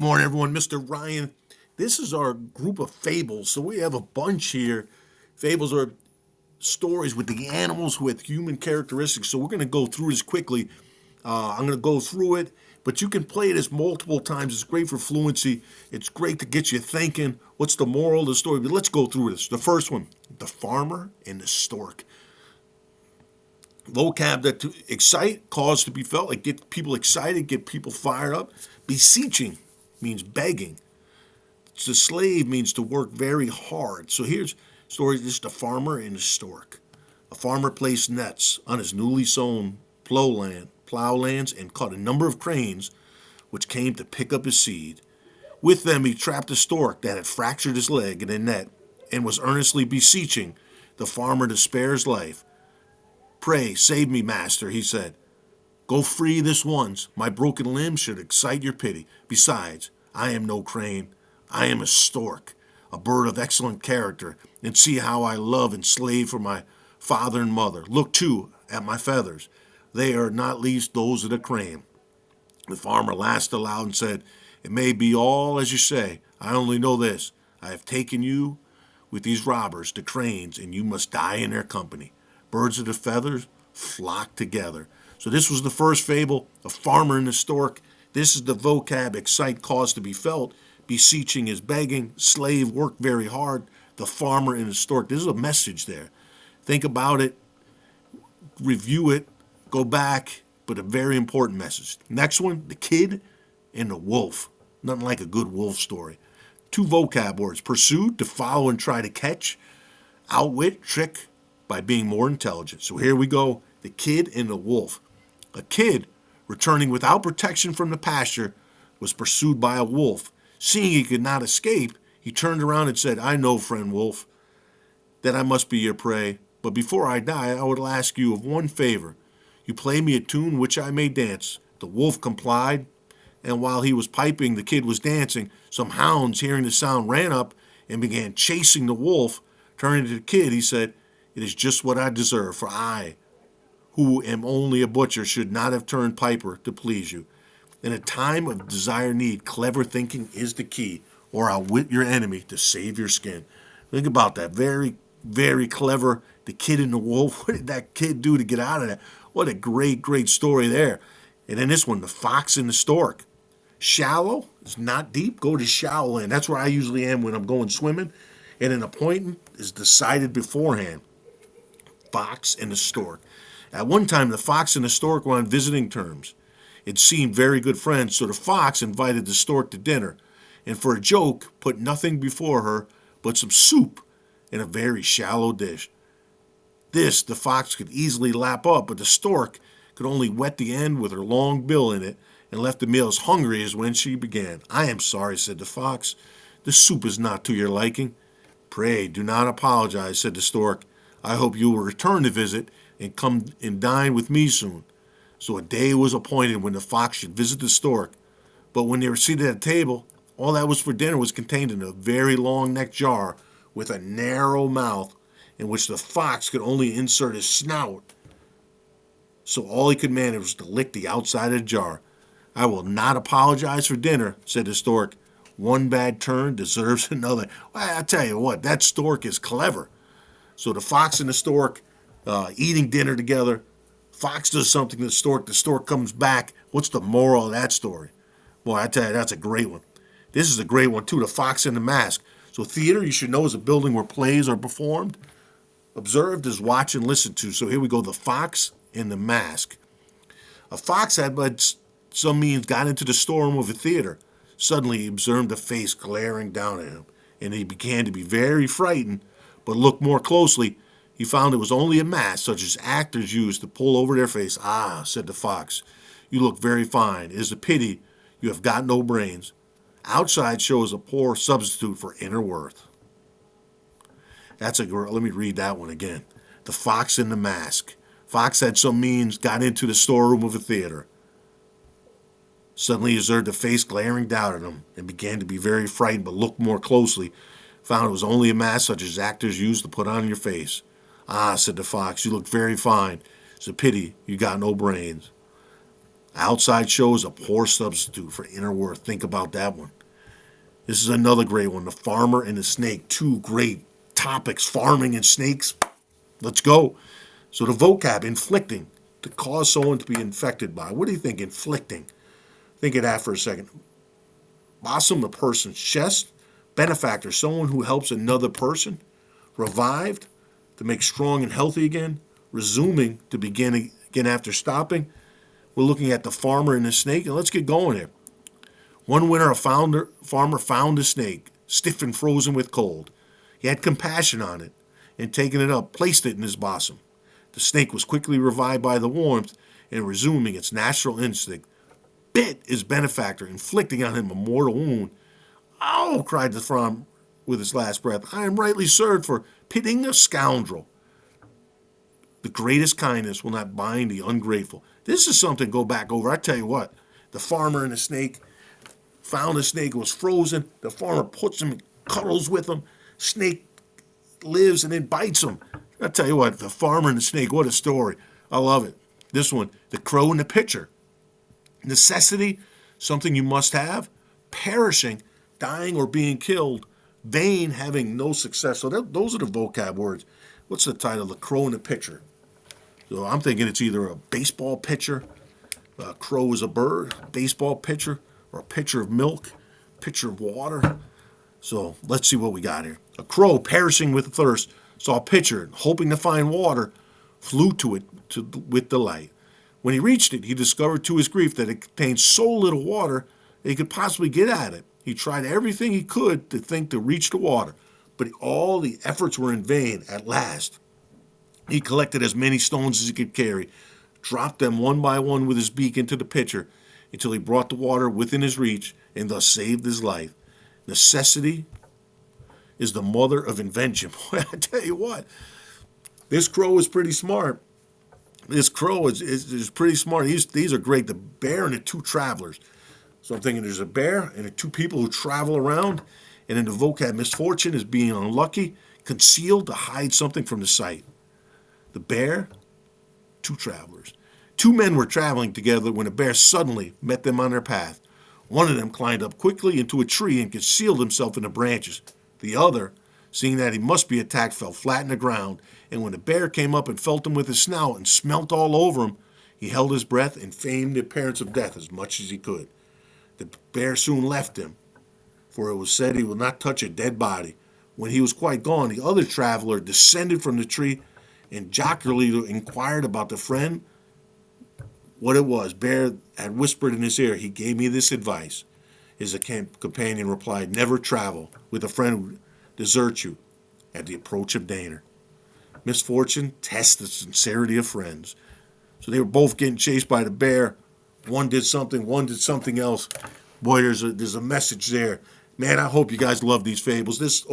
Morning, everyone. Mr. Ryan. This is our group of fables. So we have a bunch here. Fables are stories with the animals with human characteristics. So we're going to go through this quickly. I'm going to go through it, but you can play this multiple times. It's great for fluency. It's great to get you thinking. What's the moral of the story? But let's go through this. The first one, the farmer and the stork. Vocab that to excite, cause to be felt, like get people excited, get people fired up. Beseeching means begging. To slave means to work very hard. So here's story. This is the farmer and the stork. A farmer placed nets on his newly sown plowlands and caught a number of cranes which came to pick up his seed. With them he trapped a stork that had fractured his leg in a net and was earnestly beseeching the farmer to spare his life. Pray, save me, master, he said. Go free this once. My broken limb should excite your pity. Besides, I am no crane. I am a stork, a bird of excellent character, and see how I love and slave for my father and mother. Look, too, at my feathers. They are not least those of the crane. The farmer laughed aloud and said, It may be all as you say. I only know this. I have taken you with these robbers, the cranes, and you must die in their company. Birds of the feathers flock together. So this was the first fable, a farmer and a stork. This is the vocab, excite, cause to be felt. Beseeching is begging. Slave, work very hard. The farmer and the stork. There's a message there. Think about it, review it, go back, but a very important message. Next one, the kid and the wolf. Nothing like a good wolf story. Two vocab words. Pursued, to follow and try to catch. Outwit, trick, by being more intelligent. So here we go, the kid and the wolf. A kid, returning without protection from the pasture, was pursued by a wolf. Seeing he could not escape, he turned around and said, I know, friend wolf, that I must be your prey. But before I die, I will ask you of one favor. You play me a tune which I may dance. The wolf complied, and while he was piping, the kid was dancing. Some hounds, hearing the sound, ran up and began chasing the wolf. Turning to the kid, he said, It is just what I deserve, for I, who am only a butcher, should not have turned piper to please you. In a time of dire need, clever thinking is the key, or outwit your enemy to save your skin. Think about that. Very, very clever. The kid and the wolf. What did that kid do to get out of that? What a great, great story there. And then this one, the fox and the stork. Shallow is not deep. Go to shallow end. That's where I usually am when I'm going swimming. And an appointment is decided beforehand. Fox and the stork. At one time, the fox and the stork were on visiting terms. It seemed very good friends, so the fox invited the stork to dinner, and for a joke, put nothing before her but some soup in a very shallow dish. This the fox could easily lap up, but the stork could only wet the end with her long bill in it, and left the meal as hungry as when she began. I am sorry, said the fox. The soup is not to your liking. Pray do not apologize, said the stork. I hope you will return the visit and come and dine with me soon. So a day was appointed when the fox should visit the stork. But when they were seated at table, all that was for dinner was contained in a very long-necked jar with a narrow mouth in which the fox could only insert his snout. So all he could manage was to lick the outside of the jar. I will not apologize for dinner, said the stork. One bad turn deserves another. Well, I tell you what, that stork is clever. So the fox and the stork eating dinner together. Fox does something to the stork comes back. What's the moral of that story? Boy, I tell you, that's a great one. This is a great one, too, The Fox and the Mask. So theater, you should know, is a building where plays are performed. Observed is watch and listen to. So here we go, The Fox and the Mask. A fox had by some means got into the storeroom of a theater. Suddenly he observed a face glaring down at him, and he began to be very frightened, but looked more closely. He found it was only a mask such as actors use to pull over their face. Ah, said the fox, you look very fine. It is a pity you have got no brains. Outside shows a poor substitute for inner worth. Let me read that one again. The Fox and the Mask. Fox had some means, got into the storeroom of a theater. Suddenly he observed a face glaring down at him and began to be very frightened, but looked more closely. Found it was only a mask such as actors use to put on your face. Ah, said the fox, you look very fine. It's a pity you got no brains. Outside show is a poor substitute for inner worth. Think about that one. This is another great one. The farmer and the snake. Two great topics. Farming and snakes. Let's go. So the vocab, inflicting, to cause someone to be infected by. What do you think? Inflicting. Think of that for a second. Bosom, a person's chest. Benefactor, someone who helps another person. Revived, to make strong and healthy again. Resuming, to begin again after stopping. We're looking at the farmer and the snake, and let's get going here. One winter, a farmer found a snake, stiff and frozen with cold. He had compassion on it, and taking it up, placed it in his bosom. The snake was quickly revived by the warmth, and resuming its natural instinct, bit his benefactor, inflicting on him a mortal wound. "Oh," cried the farmer with his last breath, "I am rightly served for pitying a scoundrel. The greatest kindness will not bind the ungrateful." This is something to go back over. I tell you what, the farmer and the snake found the snake, was frozen. The farmer puts him, cuddles with him. Snake lives and then bites him. I tell you what, the farmer and the snake, what a story. I love it. This one, the crow and the pitcher. Necessity, something you must have. Perishing, dying or being killed. Vain, having no success. So those are the vocab words. What's the title? The crow and the pitcher. So I'm thinking it's either a baseball pitcher, a crow is a bird, baseball pitcher, or a pitcher of milk, pitcher of water. So let's see what we got here. A crow, perishing with thirst, saw a pitcher, hoping to find water, flew to it with delight. When he reached it, he discovered to his grief that it contained so little water that he could possibly get at it. He tried everything he could to think to reach the water, but all the efforts were in vain. At last, he collected as many stones as he could carry, dropped them one by one with his beak into the pitcher until he brought the water within his reach and thus saved his life. Necessity is the mother of invention. Boy, I tell you what, this crow is pretty smart. This crow is pretty smart. These are great. The bear and the two travelers. So I'm thinking there's a bear and the two people who travel around. And in the vocab, misfortune is being unlucky, concealed to hide something from the sight. The bear, two travelers. Two men were traveling together when a bear suddenly met them on their path. One of them climbed up quickly into a tree and concealed himself in the branches. The other, seeing that he must be attacked, fell flat in the ground, and when the bear came up and felt him with his snout and smelt all over him, he held his breath and feigned the appearance of death as much as he could. The bear soon left him, for it was said he would not touch a dead body. When he was quite gone, the other traveler descended from the tree and jocularly inquired about the friend what it was. Bear had whispered in his ear, "He gave me this advice." His companion replied, "Never travel with a friend who deserts you at the approach of danger." Misfortune tests the sincerity of friends. So they were both getting chased by the bear. One did something else. Boy, there's a message there. Man, I hope you guys love these fables.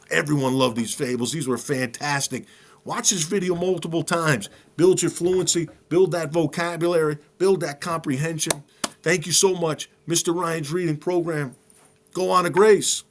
Everyone loved these fables. These were fantastic. Watch this video multiple times. Build your fluency, build that vocabulary, build that comprehension. Thank you so much. Mr. Ryan's reading program. Go on to grace.